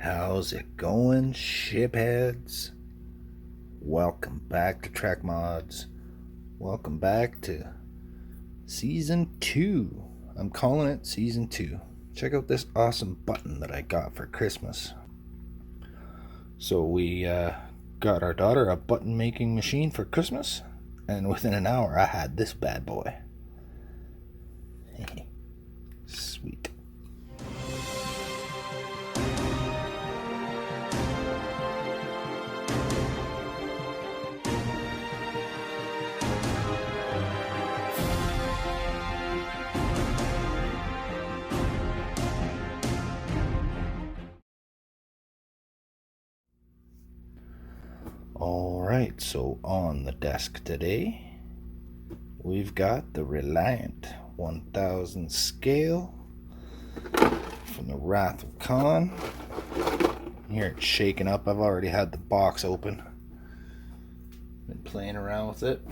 How's it going, shipheads? Welcome back to Track Mods. Welcome back to Season 2. I'm calling it Season 2. Check out this awesome button that I got for Christmas. So we got our daughter a button making machine for Christmas, and within an hour I had this bad boy. Sweet. Alright, so on the desk today, we've got the Reliant 1000 scale from the Wrath of Khan. Here it's shaking up. I've already had the box open. Been playing around with it.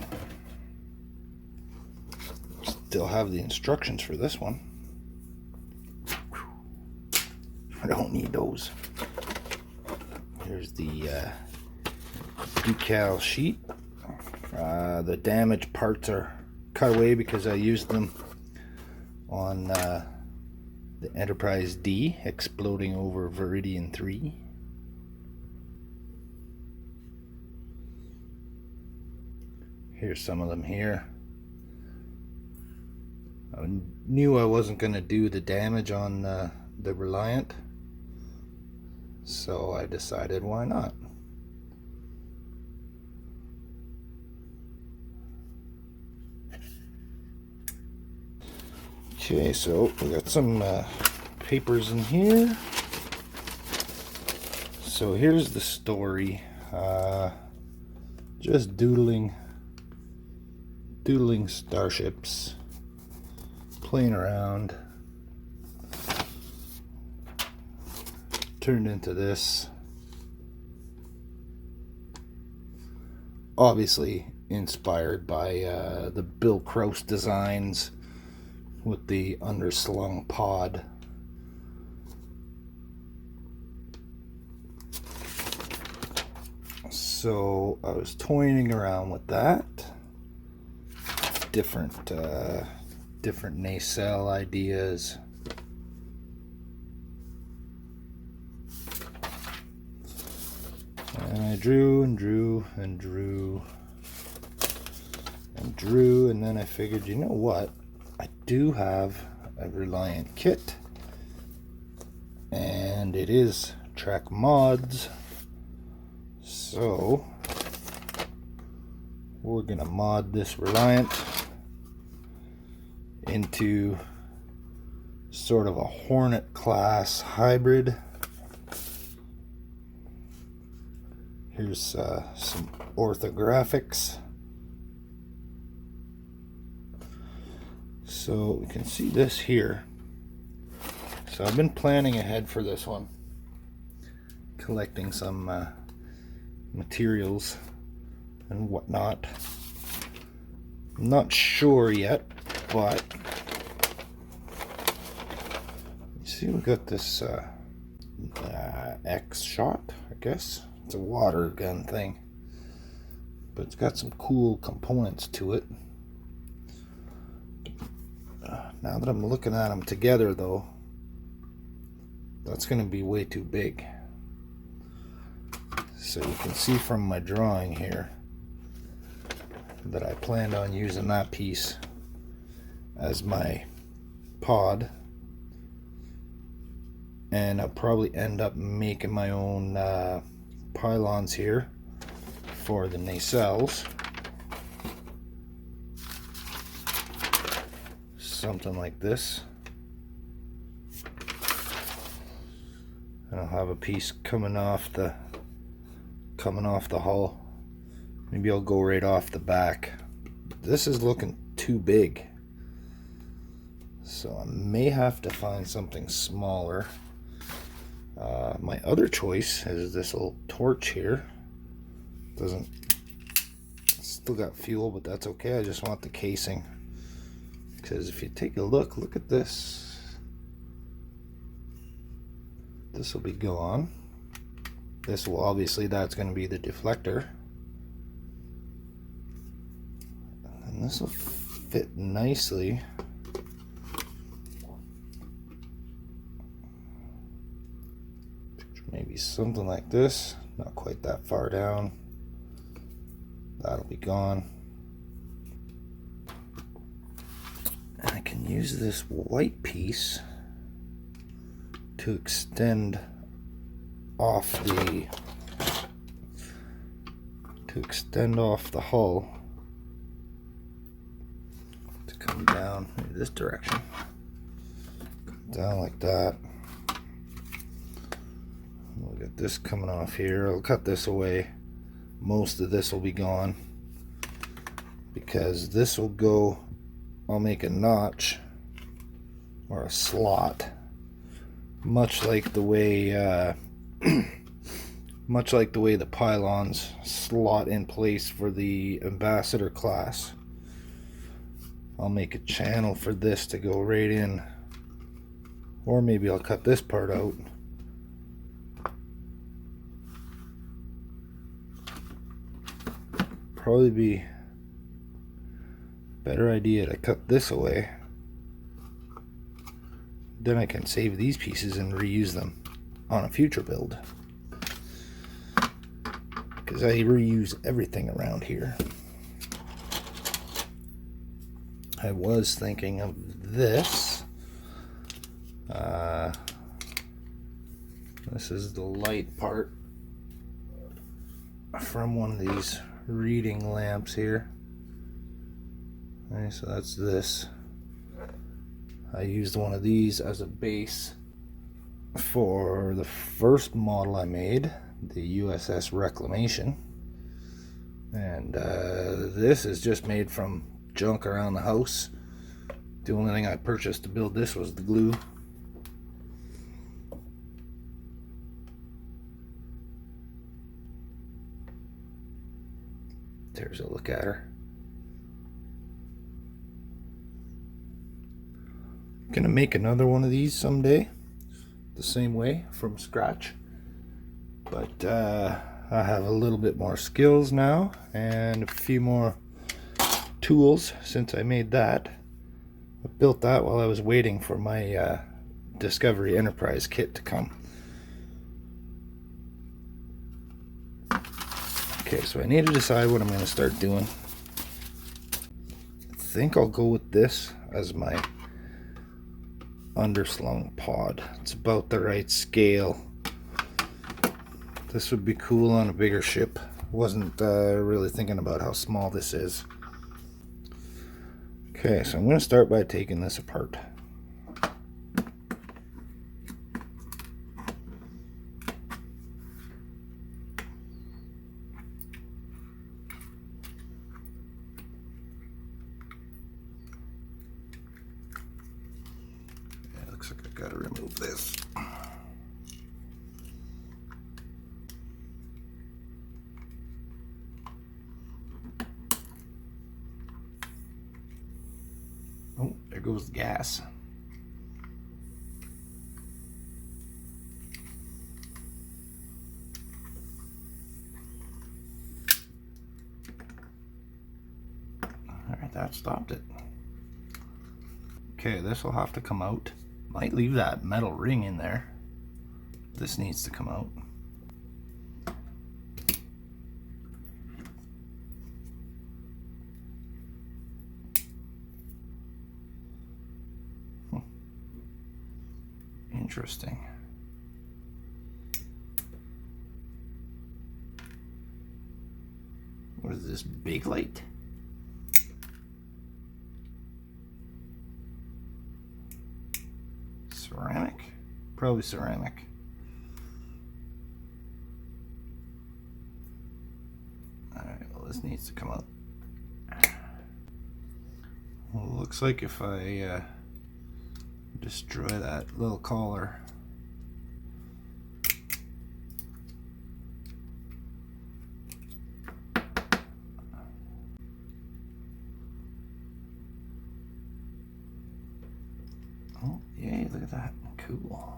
Still have the instructions for this one. I don't need those. Here's the decal sheet. The damaged parts are cut away because I used them on the Enterprise D exploding over Viridian 3. Here's some of them here. I knew I wasn't going to do the damage on the Reliant, so I decided why not. Okay, so we got some papers in here. So here's the story. Just doodling starships, playing around. Turned into this. Obviously inspired by the Bill Krause designs with the underslung pod. So I was toying around with that. Different nacelle ideas. And I drew and drew and drew and drew, and then I figured, you know what? I do have a Reliant kit, and it is Track Mods, so we're gonna mod this Reliant into sort of a Hornet class hybrid. Here's some orthographics. So we can see this here. So I've been planning ahead for this one, collecting some materials and whatnot. I'm not sure yet, but you see we got this X shot, I guess. It's a water gun thing, but it's got some cool components to it. Now that I'm looking at them together, though, that's going to be way too big. So you can see from my drawing here that I planned on using that piece as my pod, and I'll probably end up making my own pylons here for the nacelles. Something like this. And I'll have a piece coming off the hull. Maybe I'll go right off the back. This is looking too big, so I may have to find something smaller. My other choice is this little torch here. Still got fuel, but that's okay. I just want the casing. Because if you take a look at this. This will be gone. This will obviously, that's going to be the deflector. And this will fit nicely. Maybe something like this, not quite that far down. That'll be gone. And I can use this white piece to extend off the hull to come down maybe this direction, down like that. We'll get this coming off here. I'll cut this away. Most of this will be gone because this will go, I'll make a notch or a slot, much like the way the pylons slot in place for the ambassador class. I'll make a channel for this to go right in, or maybe I'll cut this part out. Probably be a better idea to cut this away. Then I can save these pieces and reuse them on a future build, because I reuse everything around here. I was thinking of this. This is the light part from one of these reading lamps here. Okay, so that's this. I used one of these as a base for the first model I made, the USS Reclamation, and this is just made from junk around the house. The only thing I purchased to build this was the glue. There's a look at her. Gonna make another one of these someday, the same way from scratch, but I have a little bit more skills now and a few more tools since I made that. I built that while I was waiting for my Discovery Enterprise kit to come. Okay, so I need to decide what I'm going to start doing. I think I'll go with this as my underslung pod. It's about the right scale. This would be cool on a bigger ship. Wasn't really thinking about how small this is. Okay, so I'm going to start by taking this apart. Yeah, looks like I've got to remove this. Oh, there goes the gas. Alright, that stopped it. Okay, this will have to come out. Might leave that metal ring in there. This needs to come out. Interesting. What is this, big light? Ceramic? Probably ceramic. Alright, well this needs to come out. Well, it looks like if I destroy that little collar, oh yay, look at that, cool.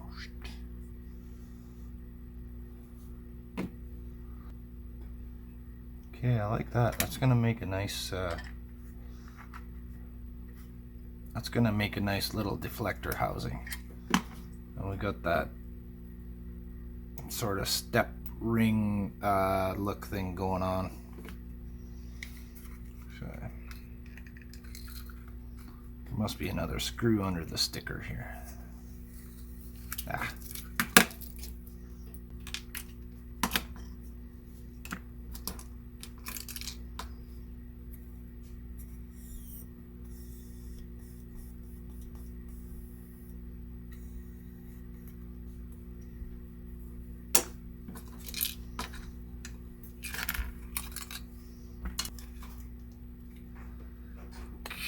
Okay, I like that. That's gonna make a nice little deflector housing. And we got that sort of step ring look thing going on. So, there must be another screw under the sticker here. Ah.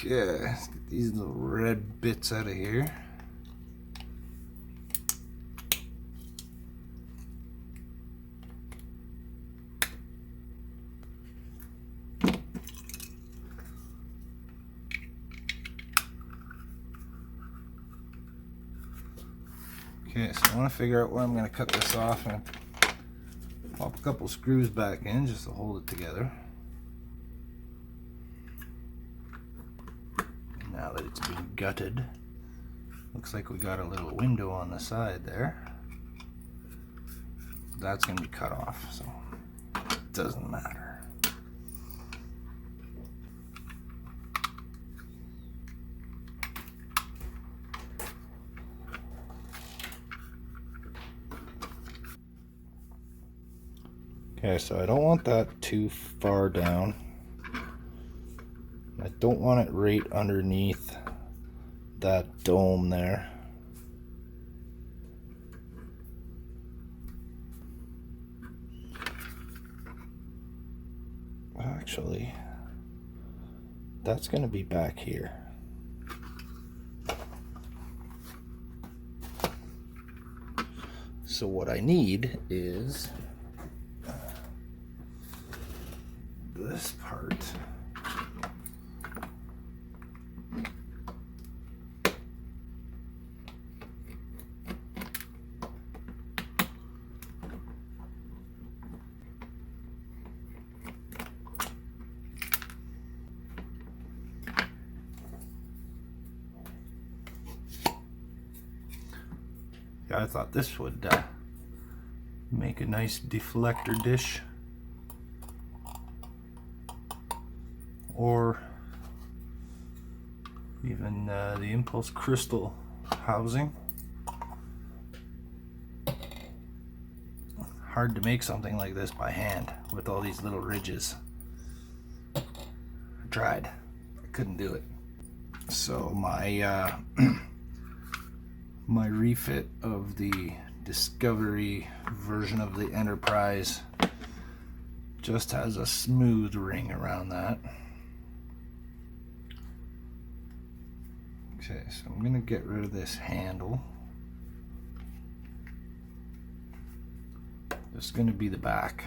Okay, let's get these little red bits out of here. Okay, so I want to figure out where I'm going to cut this off and pop a couple screws back in just to hold it together. Now that it's been gutted, looks like we got a little window on the side there. That's going to be cut off, so it doesn't matter. Okay, so I don't want that too far down. I don't want it right underneath that dome there. Actually, that's going to be back here. So what I need is this part. I thought this would make a nice deflector dish, or even the impulse crystal housing. Hard to make something like this by hand with all these little ridges. I tried, I couldn't do it. So my my refit of the Discovery version of the Enterprise just has a smooth ring around that. Okay, so I'm going to get rid of this handle. This is going to be the back.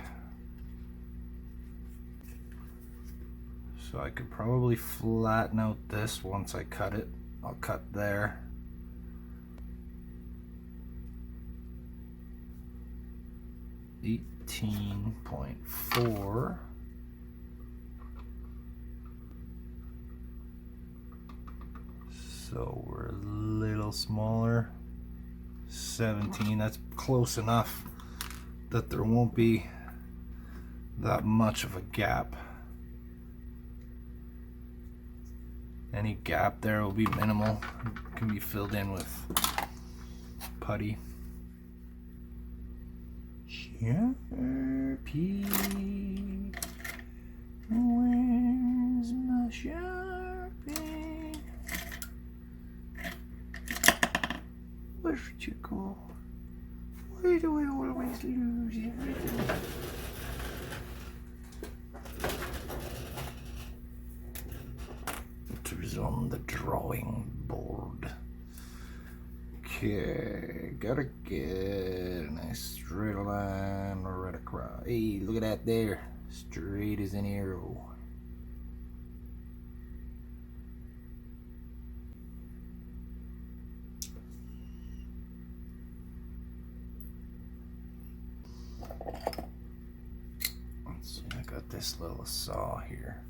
So I could probably flatten out this once I cut it. I'll cut there. .4. So we're a little smaller. 17. That's close enough that there won't be that much of a gap. Any gap there will be minimal. It can be filled in with putty. Sharpie, where's my Sharpie? Where'd you go? Why do I always lose everything? It was on the drawing board. Okay, gotta get a nice straight line right across. Hey, look at that there. Straight as an arrow. Let's see, I got this little saw here.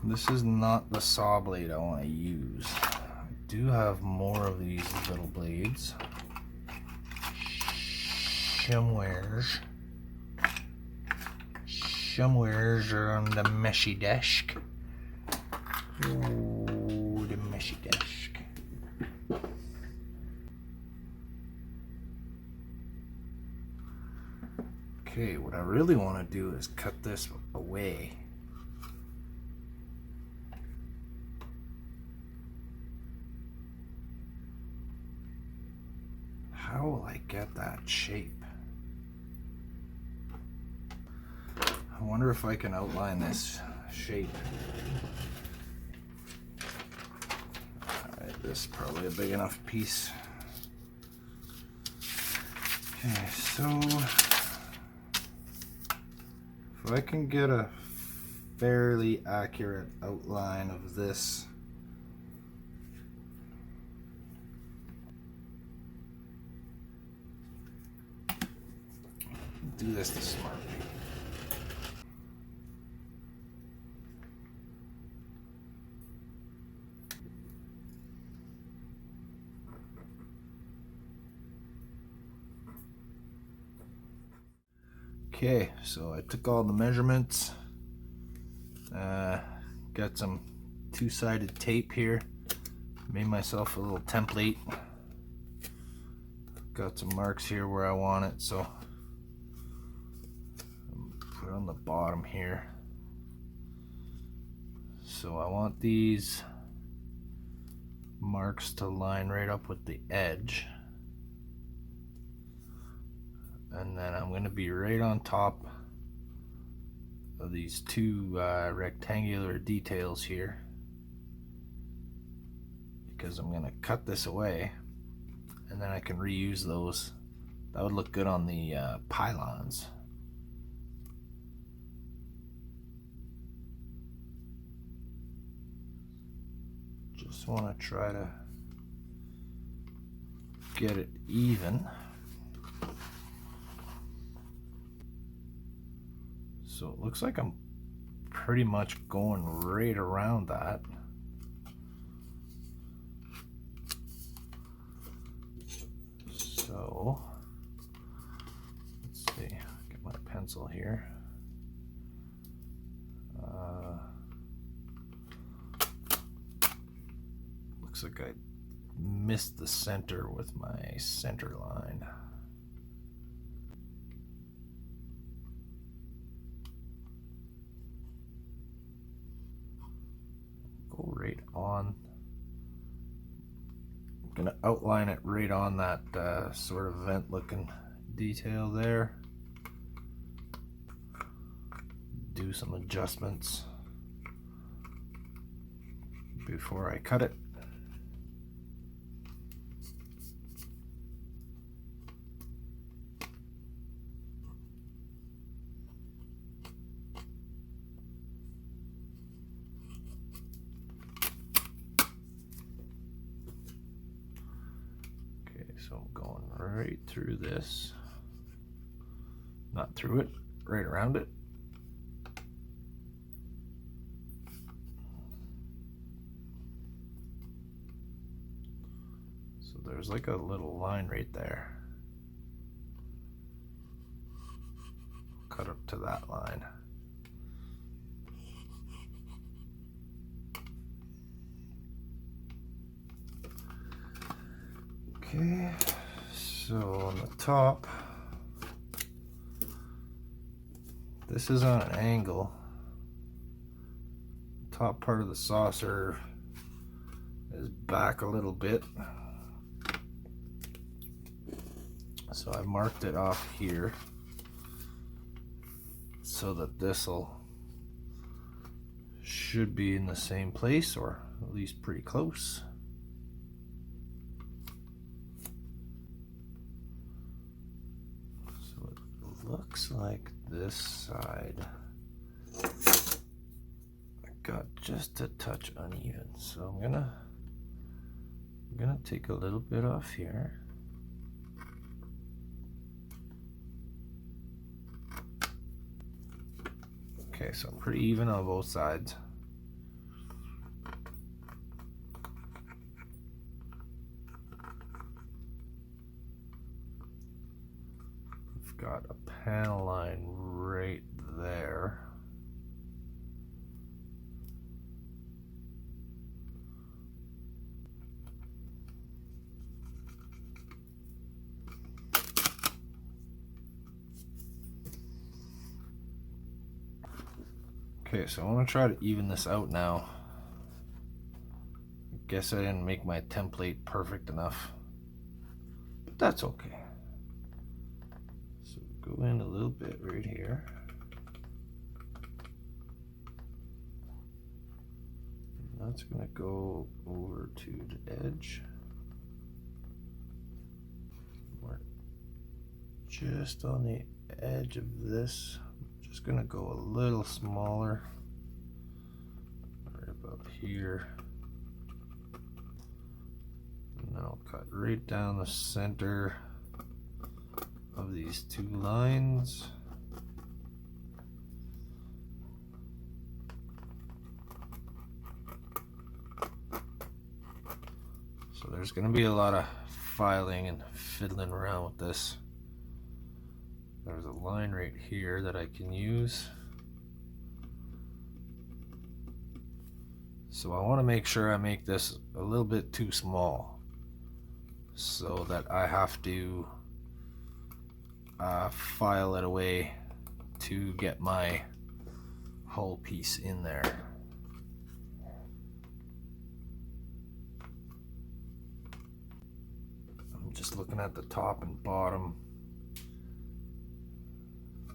This is not the saw blade I want to use. I do have more of these little blades. Somewheres are on the meshy desk. Oh, the meshy desk. Okay, what I really want to do is cut this away. How will I get that shape? I wonder if I can outline this shape. Alright, this is probably a big enough piece. Okay, so if I can get a fairly accurate outline of this, do this the smart way. Okay, so I took all the measurements, got some two-sided tape here, made myself a little template, got some marks here where I want it, so put it on the bottom here. So I want these marks to line right up with the edge. And then I'm going to be right on top of these two rectangular details here, because I'm going to cut this away and then I can reuse those. That would look good on the pylons. Just want to try to get it even. So it looks like I'm pretty much going right around that. So let's see, get my pencil here. Looks like I missed the center with my center line. Go right on. I'm gonna outline it right on that sort of vent looking detail there. Do some adjustments before I cut it. So I'm going right through this, not through it, right around it. So there's like a little line right there. Cut up to that line. Okay, so on the top, this is on an angle. The top part of the saucer is back a little bit. So I marked it off here so that this'll should be in the same place, or at least pretty close. Looks like this side got just a touch uneven, so I'm gonna take a little bit off here. Okay, so pretty even on both sides. We've got a panel line right there. Okay, so I want to try to even this out now. I guess I didn't make my template perfect enough, but that's okay. So go in a little bit right here. And that's going to go over to the edge. We're just on the edge of this. Just going to go a little smaller right about here, and I'll cut right down the center of these two lines. So there's going to be a lot of filing and fiddling around with this. There's a line right here that I can use. So I want to make sure I make this a little bit too small so that I have to file it away to get my hull piece in there. I'm just looking at the top and bottom.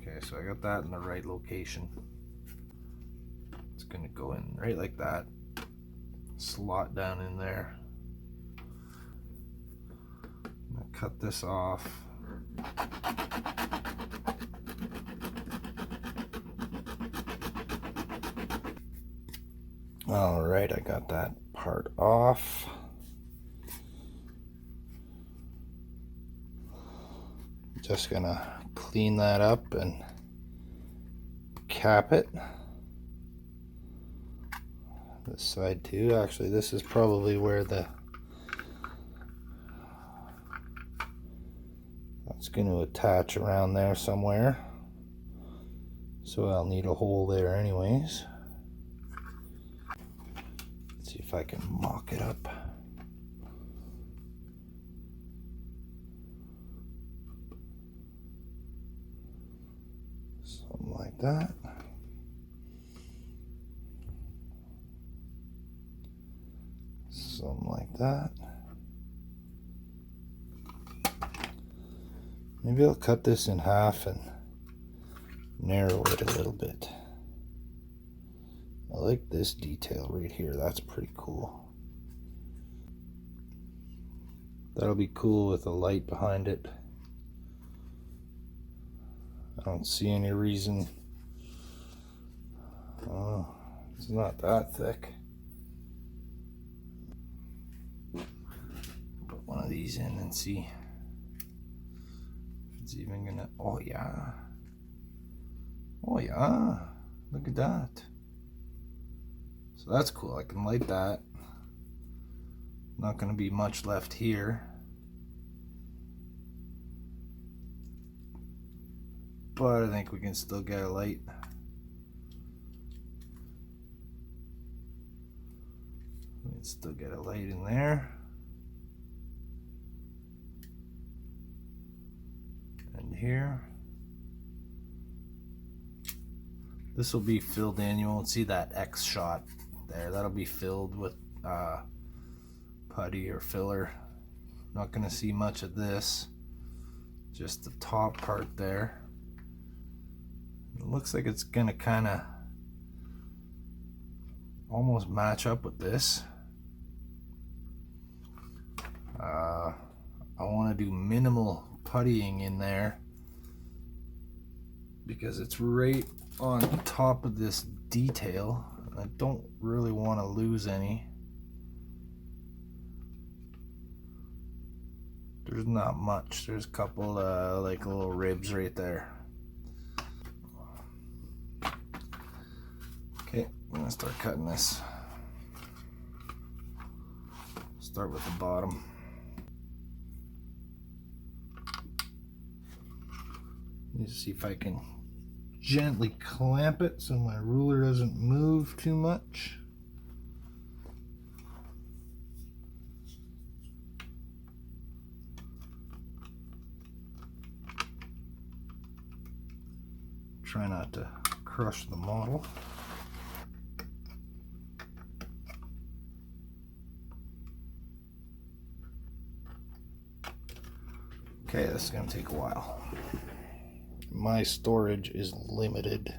Okay, so I got that in the right location. It's gonna go in right like that, slot down in there. I'm gonna cut this off. All right, I got that part off. Just gonna clean that up and cap it. This side too. Actually, this is probably where that's going to attach around there somewhere. So I'll need a hole there anyways. Let's see if I can mock it up. Something like that. Something like that. Maybe I'll cut this in half and narrow it a little bit. I like this detail right here. That's pretty cool. That'll be cool with a light behind it. I don't see any reason. Oh, it's not that thick. Put one of these in and see if it's even gonna. Oh yeah. Oh yeah. Look at that. So that's cool. I can light that. Not gonna be much left here. But I think we can still get a light. We can still get a light in there. And here. This will be filled in. You won't see that X shot there. That'll be filled with putty or filler. Not going to see much of this. Just the top part there. It looks like it's going to kind of almost match up with this. I want to do minimal puttying in there because it's right on top of this detail. I don't really want to lose any. There's not much. There's a couple like little ribs right there. I'm gonna start cutting this. Start with the bottom. Let's see if I can gently clamp it so my ruler doesn't move too much. Try not to crush the model. Okay, this is going to take a while. My storage is limited.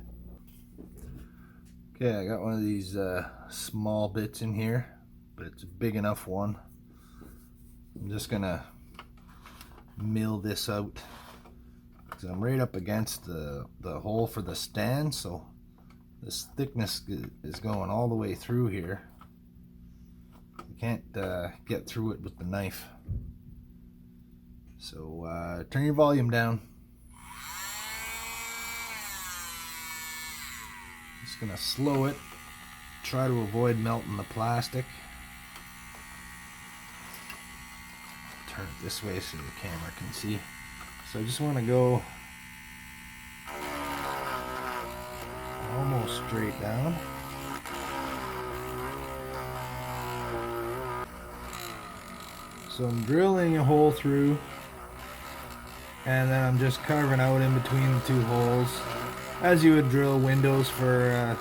Okay, I got one of these small bits in here, but it's a big enough one. I'm just going to mill this out because I'm right up against the hole for the stand, so this thickness is going all the way through here. You can't get through it with the knife. So turn your volume down. Just gonna slow it, try to avoid melting the plastic. Turn it this way so the camera can see. So I just want to go almost straight down. So I'm drilling a hole through, and then I'm just carving out in between the two holes, as you would drill windows for,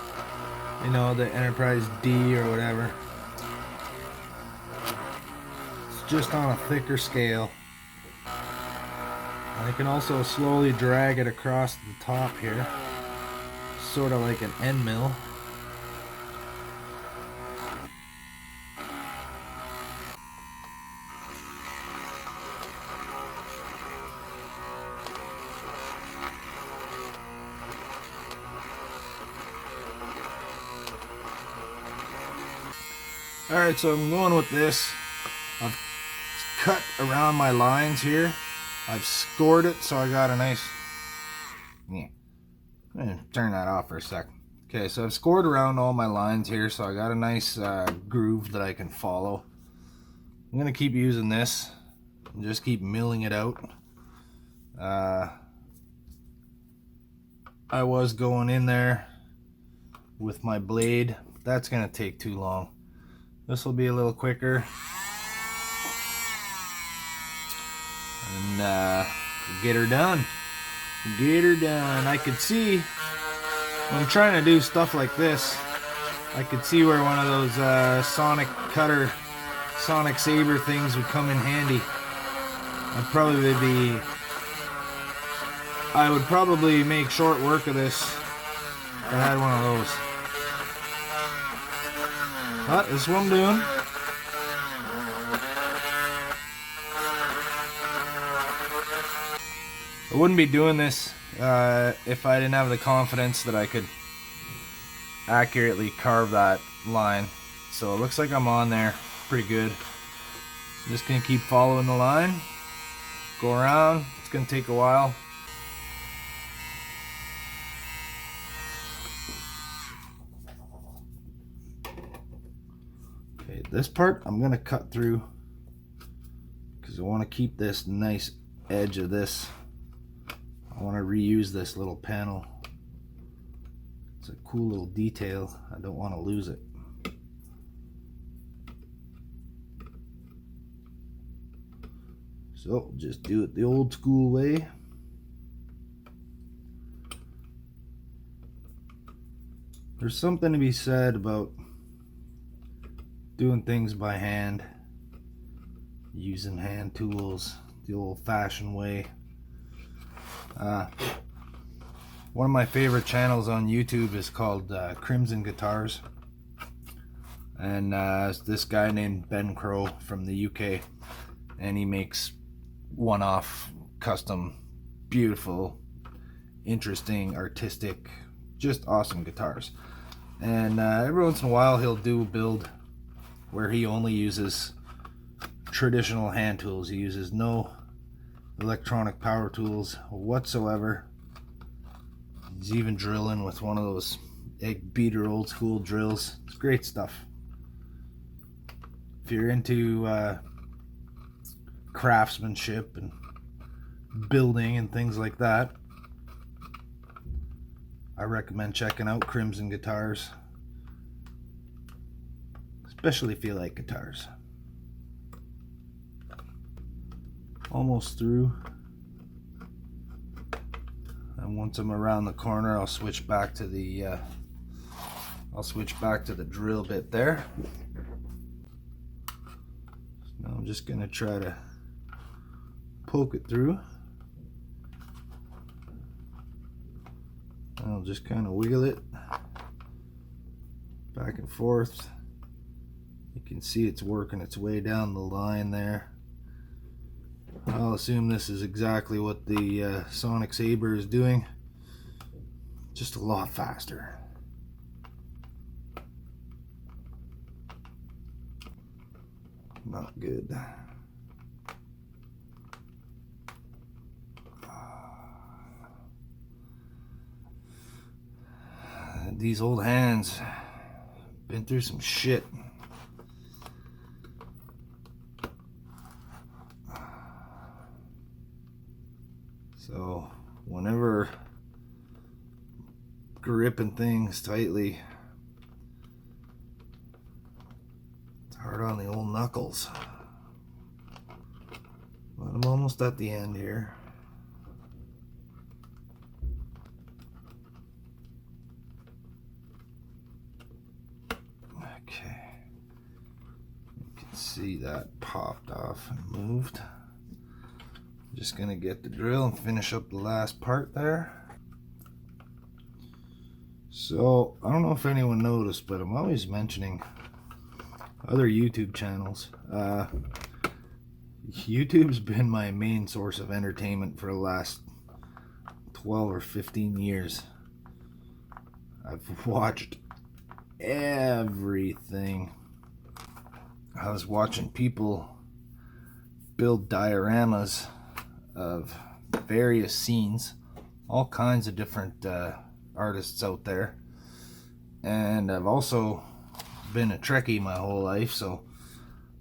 you know, the Enterprise D or whatever. It's just on a thicker scale. I can also slowly drag it across the top here, sort of like an end mill. Alright, so I'm going with this. I've cut around my lines here. I've scored it so I got a nice... Yeah. I'm gonna turn that off for a sec. Okay, so I've scored around all my lines here, so I got a nice groove that I can follow. I'm gonna keep using this and just keep milling it out. I was going in there with my blade. That's gonna take too long. This will be a little quicker. And get her done. Get her done. I could see, when I'm trying to do stuff like this, I could see where one of those sonic cutter, sonic saber things would come in handy. I would probably make short work of this if I had one of those. But this is what I'm doing. I wouldn't be doing this if I didn't have the confidence that I could accurately carve that line. So it looks like I'm on there pretty good. I'm just gonna keep following the line, go around. It's gonna take a while. Okay, this part I'm gonna cut through because I want to keep this nice edge of this. I want to reuse this little panel. It's a cool little detail. I don't want to lose it. So just do it the old school way. There's something to be said about doing things by hand, using hand tools the old-fashioned way. One of my favorite channels on YouTube is called Crimson Guitars, and this guy named Ben Crow from the UK, and he makes one-off, custom, beautiful, interesting, artistic, just awesome guitars. And every once in a while he'll do a build where he only uses traditional hand tools. He uses no electronic power tools whatsoever. He's even drilling with one of those egg beater old school drills. It's great stuff. If you're into craftsmanship and building and things like that, I recommend checking out Crimson Guitars, especially if you like guitars. Almost through, and once I'm around the corner, I'll switch back to the drill bit there. Now I'm just gonna try to poke it through. I'll just kind of wiggle it back and forth. You can see it's working its way down the line there. I'll assume this is exactly what the Sonic Saber is doing, just a lot faster. Not good. These old hands been through some shit. So whenever gripping things tightly, it's hard on the old knuckles. But I'm almost at the end here. Okay, you can see that popped off and moved. Just gonna get the drill and finish up the last part there. So I don't know if anyone noticed, but I'm always mentioning other YouTube channels. YouTube's been my main source of entertainment for the last 12 or 15 years. I've watched everything. I was watching people build dioramas of various scenes, all kinds of different artists out there, and I've also been a Trekkie my whole life, so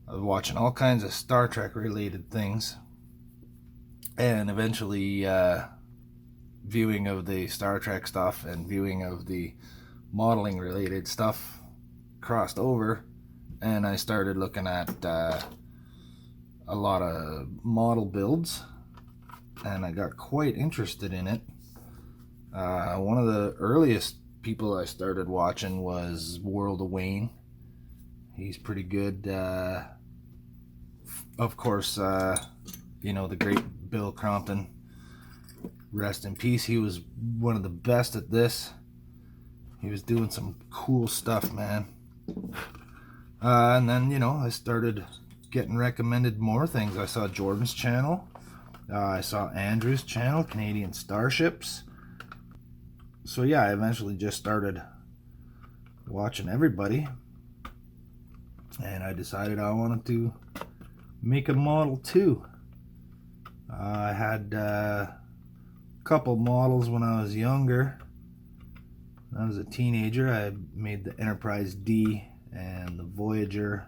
I was watching all kinds of Star Trek related things, and eventually viewing of the Star Trek stuff and viewing of the modeling related stuff crossed over, and I started looking at a lot of model builds, and I got quite interested in it. One of the earliest people I started watching was World of Wayne. He's pretty good. Of course, you know, the great Bill Crompton, rest in peace. He was one of the best at this. He was doing some cool stuff, man. And then, you know, I started getting recommended more things. I saw Jordan's channel. I saw Andrew's channel, Canadian Starships. So yeah, I eventually just started watching everybody, and I decided I wanted to make a model too. I had a couple models when I was younger. When I was a teenager, I made the Enterprise D and the Voyager,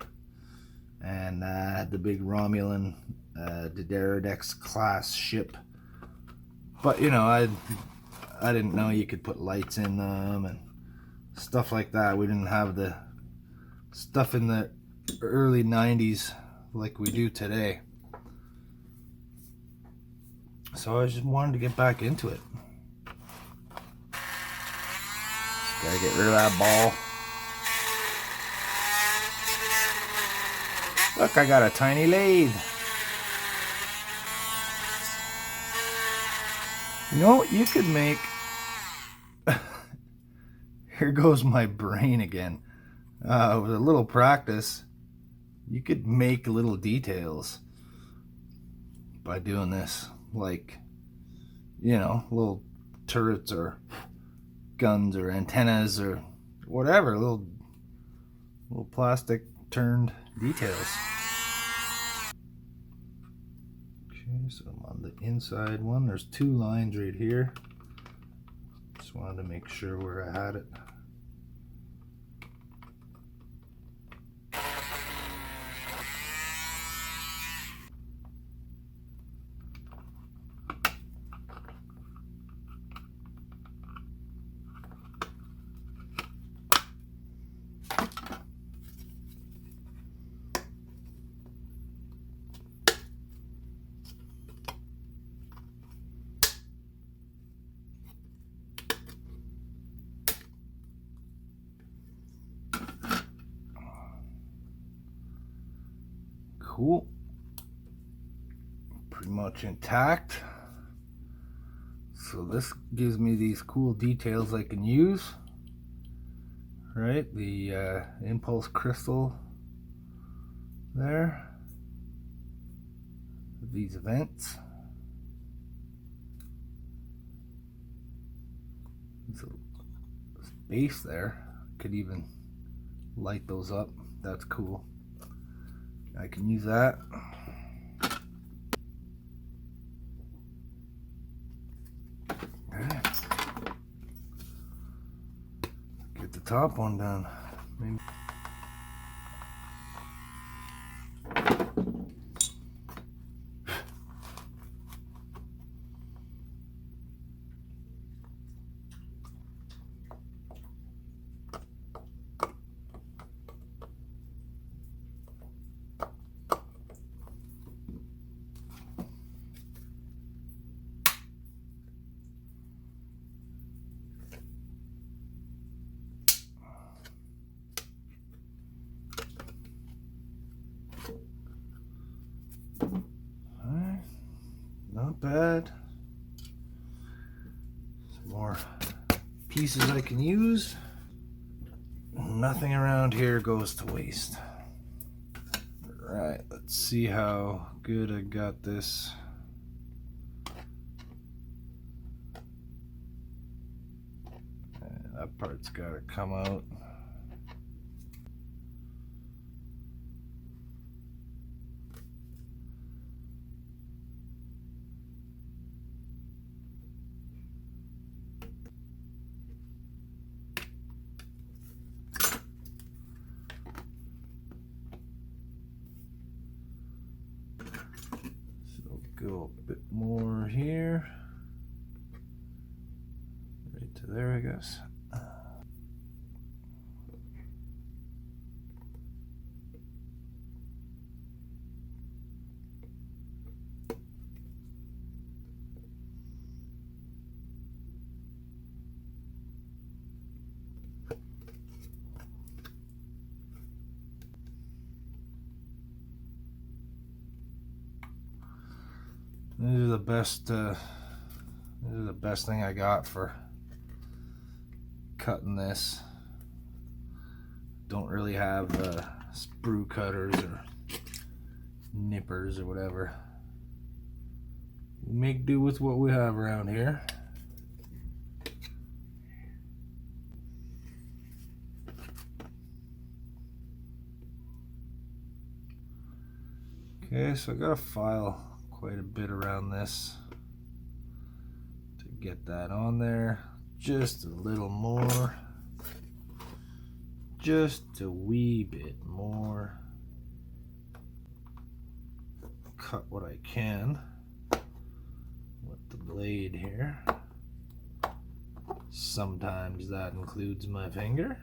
and I had the big Romulan Diderodex class ship. But you know, I didn't know you could put lights in them and stuff like that. We didn't have the stuff in the early 90s like we do today. So I just wanted to get back into it. Gotta get rid of that ball. Look, I got a tiny lathe. You know what you could make? Here goes my brain again. With a little practice, you could make little details by doing this. Like, you know, little turrets or guns or antennas or whatever. Little plastic turned details. So I'm on the inside one. There's two lines right here. Just wanted to make sure where I had it. cool. Pretty much intact. So this gives me these cool details I can use. Right, the impulse crystal there. These vents. So this base there, could even light those up. That's cool. I can use that. Okay. Get the top one done. Maybe. Alright, not bad. Some more pieces I can use. Nothing around here goes to waste. Alright, let's see how good I got this. And that part's gotta come out. Go a bit more here, right to there, I guess. These are the best. These are the best thing I got for cutting this. Don't really have sprue cutters or nippers or whatever. We make do with what we have around here. Okay, so I got a file quite a bit around this to get that on there. Just a little more, just a wee bit more. Cut what I can with the blade here. Sometimes that includes my finger,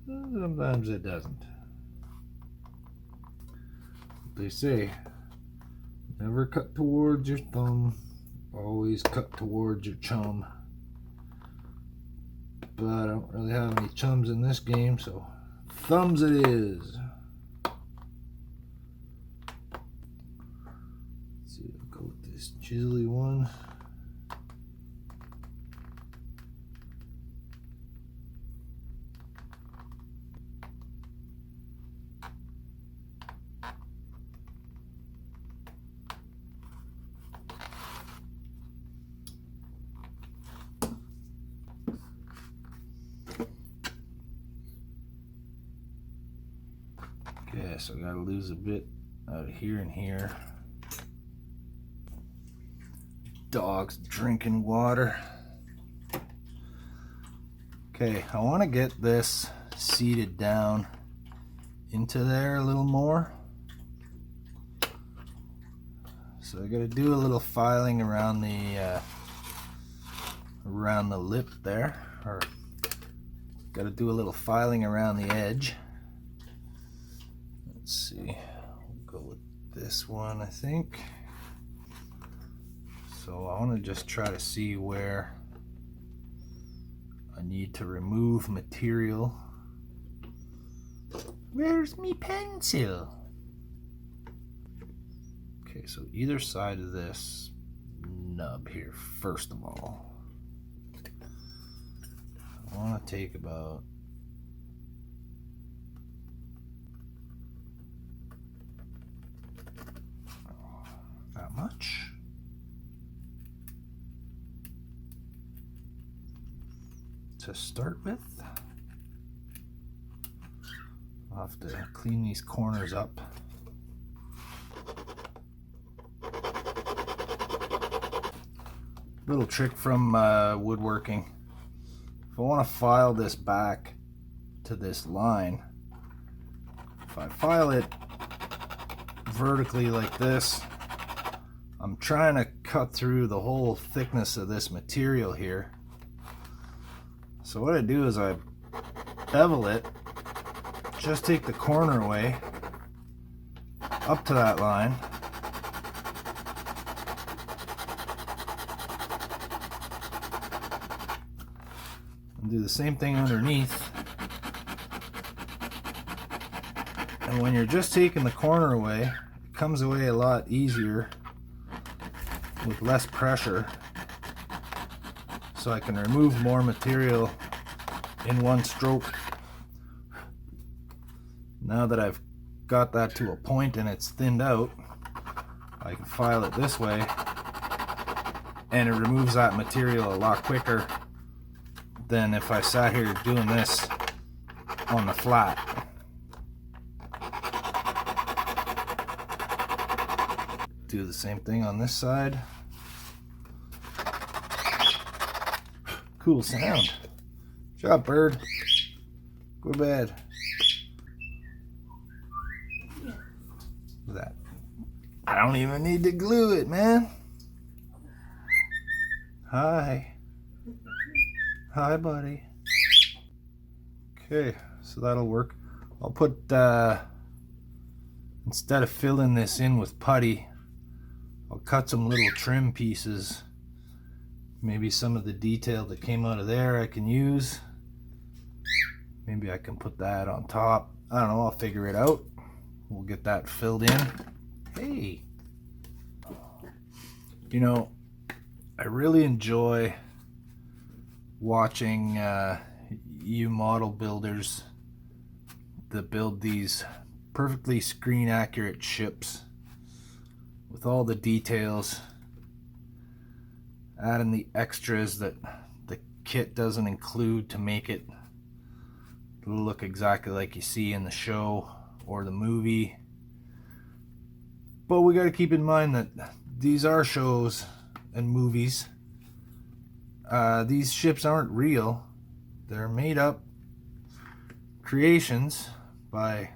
sometimes it doesn't. They say never cut towards your thumb, always cut towards your chum. But I don't really have any chums in this game, so thumbs it is. Let's see, I'll go with this chiselly one. Okay, so I gotta lose a bit out of here and here. Dog's drinking water. Okay, I want to get this seated down into there a little more. So I gotta do a little filing around the lip there, or gotta do a little filing around the edge. Let's see, we'll go with this one, I think. So I want to just try to see where I need to remove material Where's me pencil? Okay, so either side of this nub here, first of all, I want to take about that much. To start with, I'll have to clean these corners up. Little trick from woodworking. If I want to file this back to this line, if I file it vertically like this, I'm trying to cut through the whole thickness of this material here. So what I do is I bevel it, just take the corner away up to that line, and do the same thing underneath. And when you're just taking the corner away, it comes away a lot easier with less pressure, so I can remove more material in one stroke. Now that I've got that to a point and it's thinned out, I can file it this way and it removes that material a lot quicker than if I sat here doing this on the flat. Do the same thing on this side. Cool sound. Good job, bird. Go to bed. Look at that. I don't even need to glue it, man. Hi. Hi, buddy. Okay, so that'll work. I'll put, instead of filling this in with putty, I'll cut some little trim pieces. Maybe some of the detail that came out of there I can use. Maybe I can put that on top. I don't know, I'll figure it out. We'll get that filled in. Hey! You know, I really enjoy watching you model builders that build these perfectly screen accurate ships with all the details, adding the extras that the kit doesn't include to make it look exactly like you see in the show or the movie. But we got to keep in mind that these are shows and movies. These ships aren't real. They're made up creations by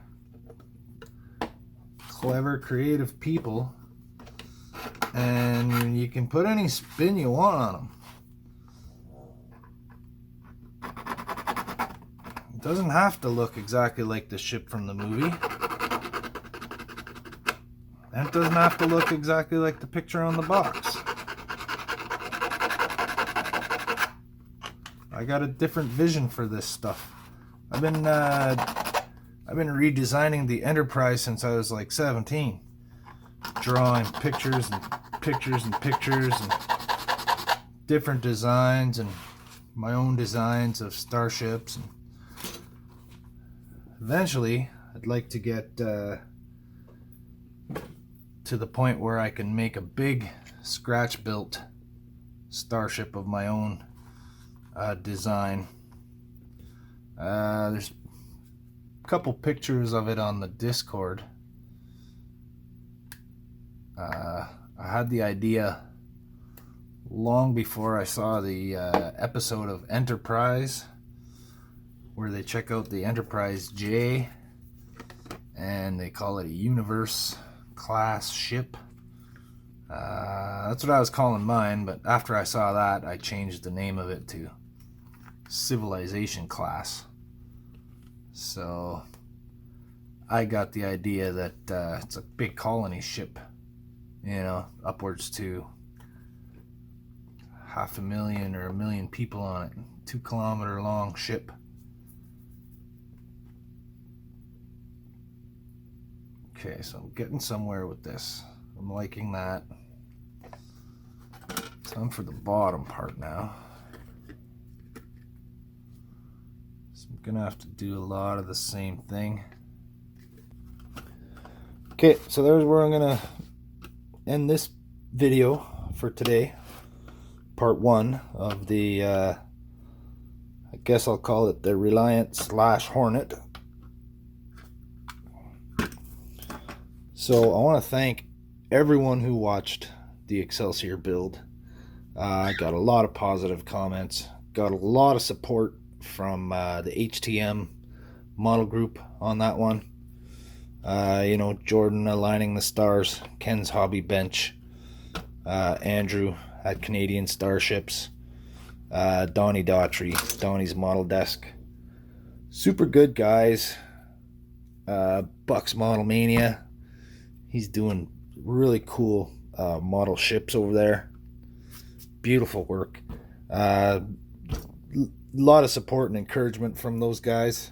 clever, creative people, and you can put any spin you want on them. It doesn't have to look exactly like the ship from the movie, and it doesn't have to look exactly like the picture on the box. I got a different vision for this stuff. I've been redesigning the Enterprise since I was like 17, drawing pictures and pictures and pictures and different designs and my own designs of starships. And eventually, I'd like to get to the point where I can make a big scratch-built starship of my own design. There's a couple pictures of it on the Discord. I had the idea long before I saw the episode of Enterprise where they check out the Enterprise J and they call it a Universe class ship. That's what I was calling mine, but after I saw that, I changed the name of it to Civilization class. So I got the idea that it's a big colony ship, you know, upwards to 500,000 or 1 million people on it, 2 kilometer long ship. Okay, so I'm getting somewhere with this. I'm liking that. Time for the bottom part now. So I'm gonna have to do a lot of the same thing. Okay, so there's where I'm gonna end this video for today. Part 1 of the, I guess I'll call it the Reliant / Hornet. So I want to thank everyone who watched the Excelsior build. I got a lot of positive comments, got a lot of support from the HTM model group on that one. You know, Jordan aligning the stars, Ken's Hobby Bench, Andrew at Canadian Starships, Donnie Daughtry, Donnie's Model Desk. Super good guys. Bucks Model Mania. He's doing really cool model ships over there. Beautiful work. A lot of support and encouragement from those guys.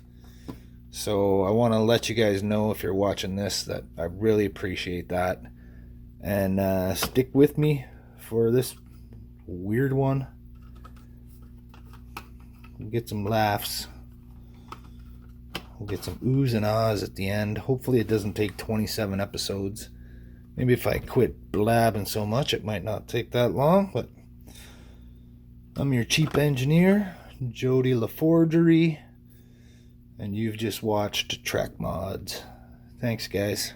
So I want to let you guys know, if you're watching this, that I really appreciate that. And stick with me for this weird one. We'll get some laughs. We'll get some oohs and ahs at the end. Hopefully it doesn't take 27 episodes. Maybe if I quit blabbing so much, it might not take that long. But I'm your cheap engineer, Jody LaForgery, and you've just watched Track Mods. Thanks, guys.